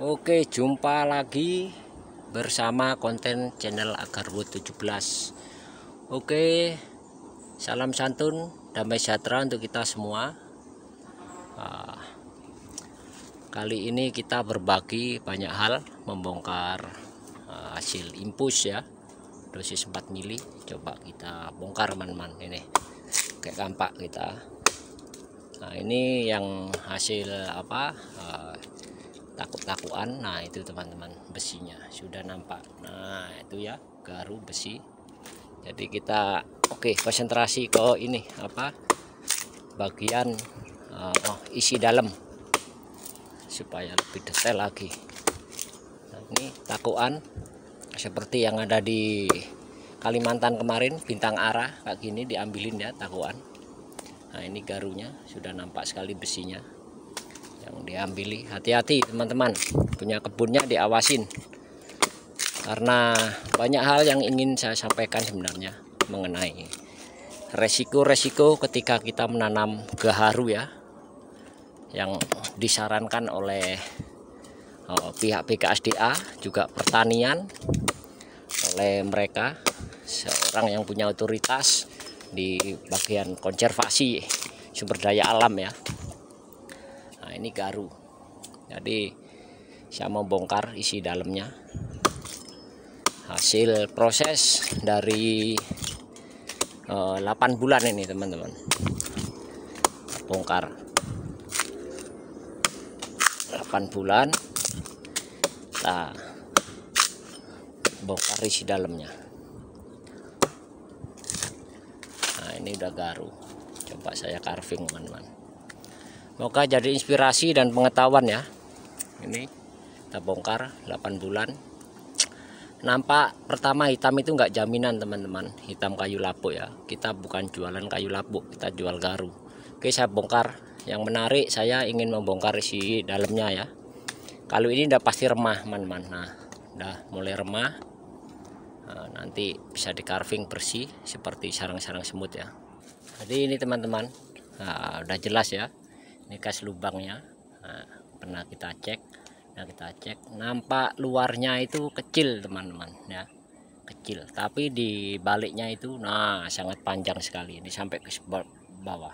Oke, jumpa lagi bersama konten channel Agarwood 17. Oke, salam santun, damai sejahtera untuk kita semua. Kali ini kita berbagi banyak hal, membongkar hasil impus ya, dosis 4 mili. Coba kita bongkar teman-teman. Ini kayak kampak kita. Nah, ini yang hasil apa? Takuk-takuan. Nah, itu teman-teman, besinya sudah nampak. Nah, itu ya, garu besi. Jadi kita konsentrasi ke ini apa, bagian isi dalam supaya lebih detail lagi. Nah, ini takuan seperti yang ada di Kalimantan kemarin, bintang arah kayak gini diambilin ya takuan. Nah, ini garunya sudah nampak sekali besinya yang diambili. Hati-hati teman-teman, punya kebunnya diawasin, karena banyak hal yang ingin saya sampaikan sebenarnya mengenai resiko-resiko ketika kita menanam gaharu ya, yang disarankan oleh pihak BKSDA, juga pertanian, oleh mereka seorang yang punya otoritas di bagian konservasi sumber daya alam ya. Nah, ini garu. Jadi saya mau bongkar isi dalamnya. Hasil proses dari 8 bulan ini teman-teman. Bongkar 8 bulan. Kita bongkar isi dalamnya. Nah, ini udah garu. Coba saya carving teman-teman. Semoga jadi inspirasi dan pengetahuan ya. Ini kita bongkar 8 bulan. Nampak pertama hitam itu enggak jaminan teman-teman, hitam kayu lapuk ya. Kita bukan jualan kayu lapuk, kita jual garu. Oke, saya bongkar. Yang menarik, saya ingin membongkar isi dalamnya ya. Kalau ini udah pasti remah teman-teman. Nah, udah mulai remah. Nah, nanti bisa di carving bersih seperti sarang-sarang semut ya. Jadi ini teman-teman, nah, udah jelas ya. Ini kas lubangnya. Nah, pernah kita cek. Nah, kita cek, nampak luarnya itu kecil teman-teman ya, kecil. Tapi di baliknya itu, nah, sangat panjang sekali. Ini sampai ke bawah.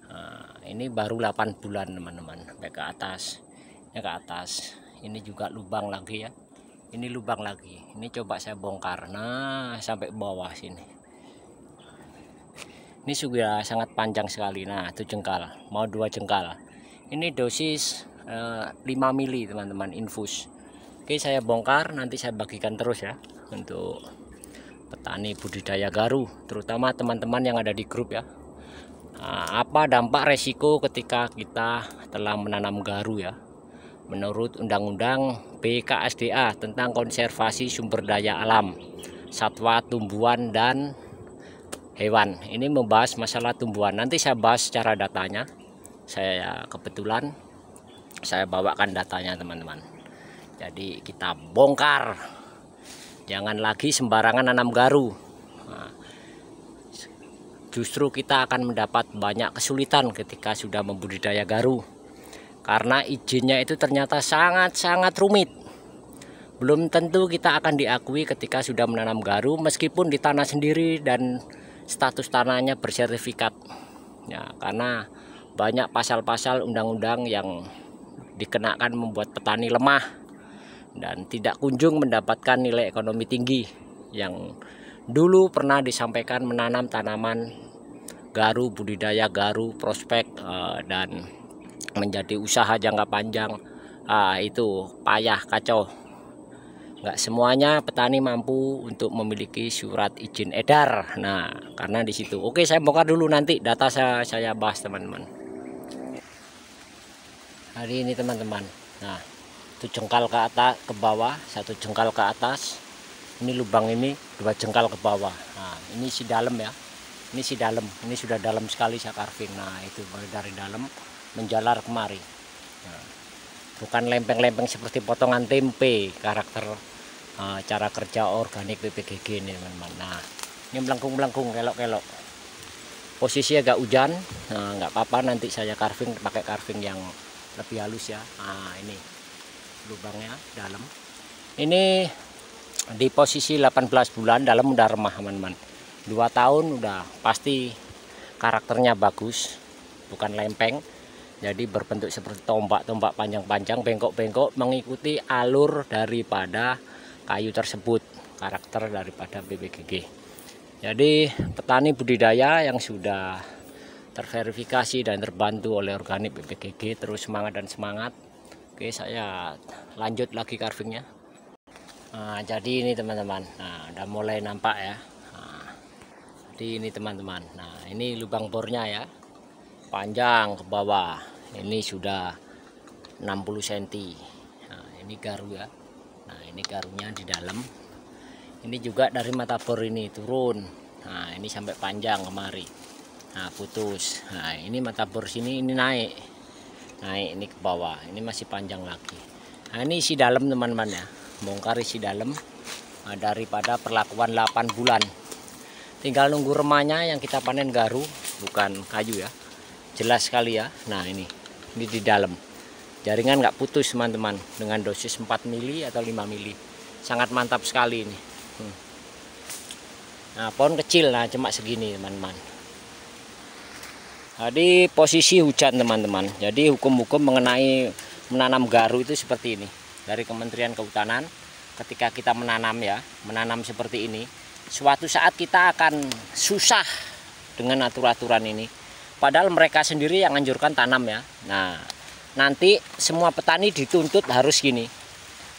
Nah, ini baru 8 bulan teman-teman, sampai ke atas. Ini ke atas. Ini juga lubang lagi ya. Ini lubang lagi. Ini coba saya bongkar. Nah, sampai bawah sini. Ini sudah sangat panjang sekali. Nah, itu jengkal, mau 2 jengkal. Ini dosis 5 mili teman-teman, infus. Oke, saya bongkar, nanti saya bagikan terus ya untuk petani budidaya garu, terutama teman-teman yang ada di grup ya. Nah, apa dampak resiko ketika kita telah menanam garu ya? Menurut Undang-Undang BKSDA tentang konservasi sumber daya alam, satwa, tumbuhan, dan hewan. Ini membahas masalah tumbuhan. Nanti saya bahas secara datanya. Saya kebetulan saya bawakan datanya teman-teman. Jadi kita bongkar. Jangan lagi sembarangan nanam garu. Nah, justru kita akan mendapat banyak kesulitan ketika sudah membudidaya garu, karena izinnya itu ternyata sangat-sangat rumit. Belum tentu kita akan diakui ketika sudah menanam garu, meskipun di tanah sendiri dan status tanahnya bersertifikat ya, karena banyak pasal-pasal undang-undang yang dikenakan membuat petani lemah dan tidak kunjung mendapatkan nilai ekonomi tinggi. Yang dulu pernah disampaikan menanam tanaman garu, budidaya garu, prospek dan menjadi usaha jangka panjang, itu payah, kacau. Nggak semuanya petani mampu untuk memiliki surat izin edar. Nah, karena di situ. Oke, saya bongkar dulu, nanti data saya bahas teman-teman. Hari ini teman-teman. Nah, itu jengkal ke atas, ke bawah, 1 jengkal ke atas. Ini lubang ini 2 jengkal ke bawah. Nah, ini si dalam ya. Ini si dalam. Ini sudah dalam sekali saya carving. Nah, itu dari dalam menjalar kemari. Nah, bukan lempeng-lempeng seperti potongan tempe, karakter cara kerja organik PPGG ini teman-teman. Nah, ini melengkung-melengkung, kelok-kelok. Posisi agak hujan, nah, nggak apa-apa, nanti saya carving pakai carving yang lebih halus ya. Nah, ini lubangnya dalam. Ini di posisi 18 bulan, dalam udah remah teman-teman. 2 tahun udah pasti karakternya bagus, bukan lempeng. Jadi berbentuk seperti tombak-tombak panjang-panjang, bengkok-bengkok mengikuti alur daripada kayu tersebut, karakter daripada BPGG. Jadi petani budidaya yang sudah terverifikasi dan terbantu oleh organik BPGG terus semangat dan semangat. Oke, saya lanjut lagi carvingnya. Nah, jadi ini teman-teman, nah udah mulai nampak ya. Nah, jadi ini teman-teman, nah ini lubang bornya ya, panjang ke bawah. Ini sudah 60 cm. Nah, ini garu ya. Nah, ini garunya di dalam. Ini juga dari mata bor ini turun. Nah, ini sampai panjang kemari. Nah, putus. Nah, ini mata bor sini ini naik. Naik ini ke bawah. Ini masih panjang lagi. Nah, ini isi dalam teman-teman ya. Bongkar isi dalam daripada perlakuan 8 bulan. Tinggal nunggu remahnya yang kita panen garu, bukan kayu ya. Jelas sekali ya. Nah, ini di dalam. Jaringan nggak putus teman-teman, dengan dosis 4 mili atau 5 mili. Sangat mantap sekali ini. Nah, pohon kecil, nah cuma segini teman-teman. Jadi posisi hujan teman-teman. Jadi hukum-hukum mengenai menanam garu itu seperti ini. Dari Kementerian Kehutanan, ketika kita menanam ya, menanam seperti ini, suatu saat kita akan susah dengan aturan-aturan ini. Padahal mereka sendiri yang anjurkan tanam ya. Nah, nanti semua petani dituntut harus gini.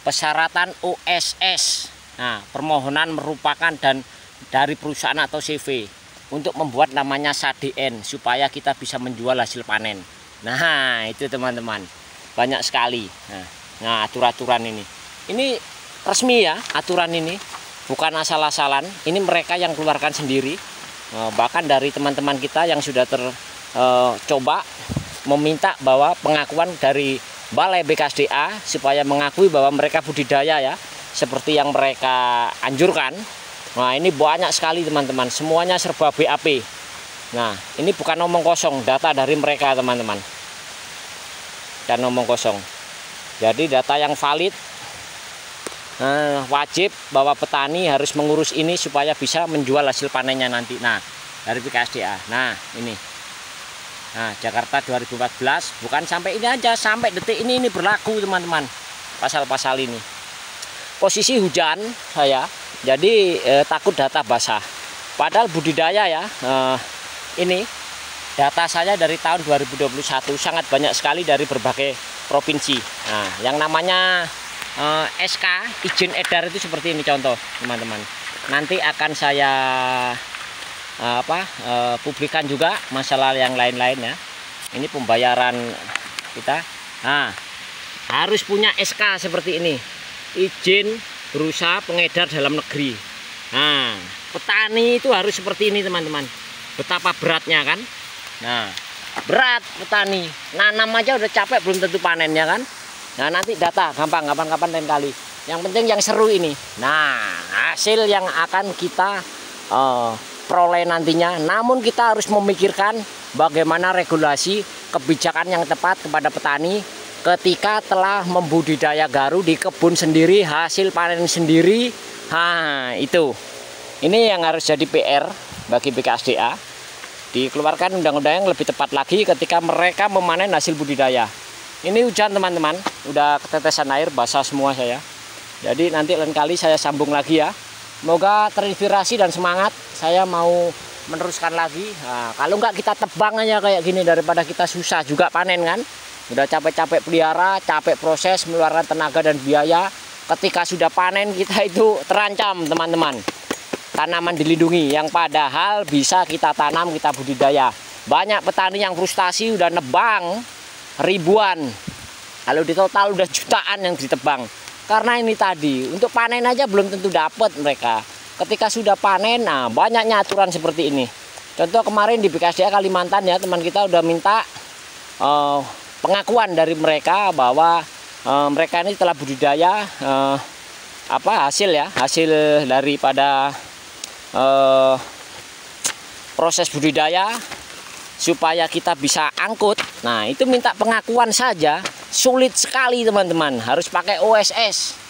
Persyaratan OSS. Nah, permohonan merupakan dan dari perusahaan atau CV untuk membuat namanya SADN supaya kita bisa menjual hasil panen. Nah, itu teman-teman. Banyak sekali. Nah, aturan-aturan ini. Ini resmi ya, aturan ini. Bukan asal-asalan. Ini mereka yang keluarkan sendiri. Bahkan dari teman-teman kita yang sudah coba meminta bahwa pengakuan dari Balai BKSDA supaya mengakui bahwa mereka budidaya ya seperti yang mereka anjurkan. Nah, ini banyak sekali teman-teman, semuanya serba BAP. Nah, ini bukan omong kosong, data dari mereka teman-teman, dan omong kosong. Jadi data yang valid. Wajib bahwa petani harus mengurus ini supaya bisa menjual hasil panennya nanti. Nah, dari BKSDA. Nah, ini. Nah, Jakarta 2014, bukan sampai ini aja, sampai detik ini berlaku teman-teman, pasal-pasal ini. Posisi hujan saya, jadi takut data basah. Padahal budidaya ya, ini data saya dari tahun 2021 sangat banyak sekali dari berbagai provinsi. Nah, yang namanya SK, izin edar itu seperti ini contoh teman-teman. Nanti akan saya publikan juga masalah yang lain-lain ya. Ini pembayaran kita. Nah, harus punya SK seperti ini, izin berusaha pengedar dalam negeri. Nah, petani itu harus seperti ini teman-teman. Betapa beratnya kan. Nah, berat petani, nanam aja udah capek belum tentu panennya kan. Nah, nanti data gampang, kapan-kapan lain kali. Yang penting yang seru ini. Nah, hasil yang akan kita peroleh nantinya. Namun kita harus memikirkan bagaimana regulasi kebijakan yang tepat kepada petani ketika telah membudidaya garu di kebun sendiri, hasil panen sendiri. Itu. Ini yang harus jadi PR bagi BKSDA. Dikeluarkan undang-undang yang lebih tepat lagi ketika mereka memanen hasil budidaya. Ini hujan teman-teman, udah ketetesan air, basah semua saya. Jadi nanti lain kali saya sambung lagi ya. Semoga terinspirasi dan semangat. Saya mau meneruskan lagi. Nah, kalau nggak kita tebang aja kayak gini daripada kita susah juga panen kan. Udah capek-capek pelihara, capek proses, mengeluarkan tenaga dan biaya. Ketika sudah panen kita itu terancam teman-teman. Tanaman dilindungi yang padahal bisa kita tanam, kita budidaya. Banyak petani yang frustasi udah nebang ribuan. Kalau di total udah jutaan yang ditebang. Karena ini tadi, untuk panen aja belum tentu dapat mereka. Ketika sudah panen, nah banyaknya aturan seperti ini. Contoh kemarin di BKSDA Kalimantan ya, teman kita udah minta pengakuan dari mereka bahwa mereka ini telah budidaya hasil daripada proses budidaya supaya kita bisa angkut. Nah, itu minta pengakuan saja sulit sekali teman-teman, harus pakai OSS.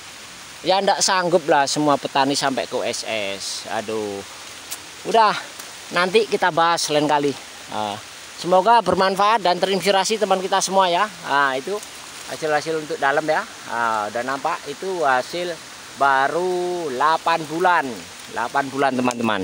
Ya ndak sanggup lah semua petani sampai ke OSS. Aduh, udah nanti kita bahas lain kali. Semoga bermanfaat dan terinspirasi teman kita semua ya. Itu hasil-hasil untuk dalam ya. Udah nampak itu hasil baru 8 bulan teman-teman.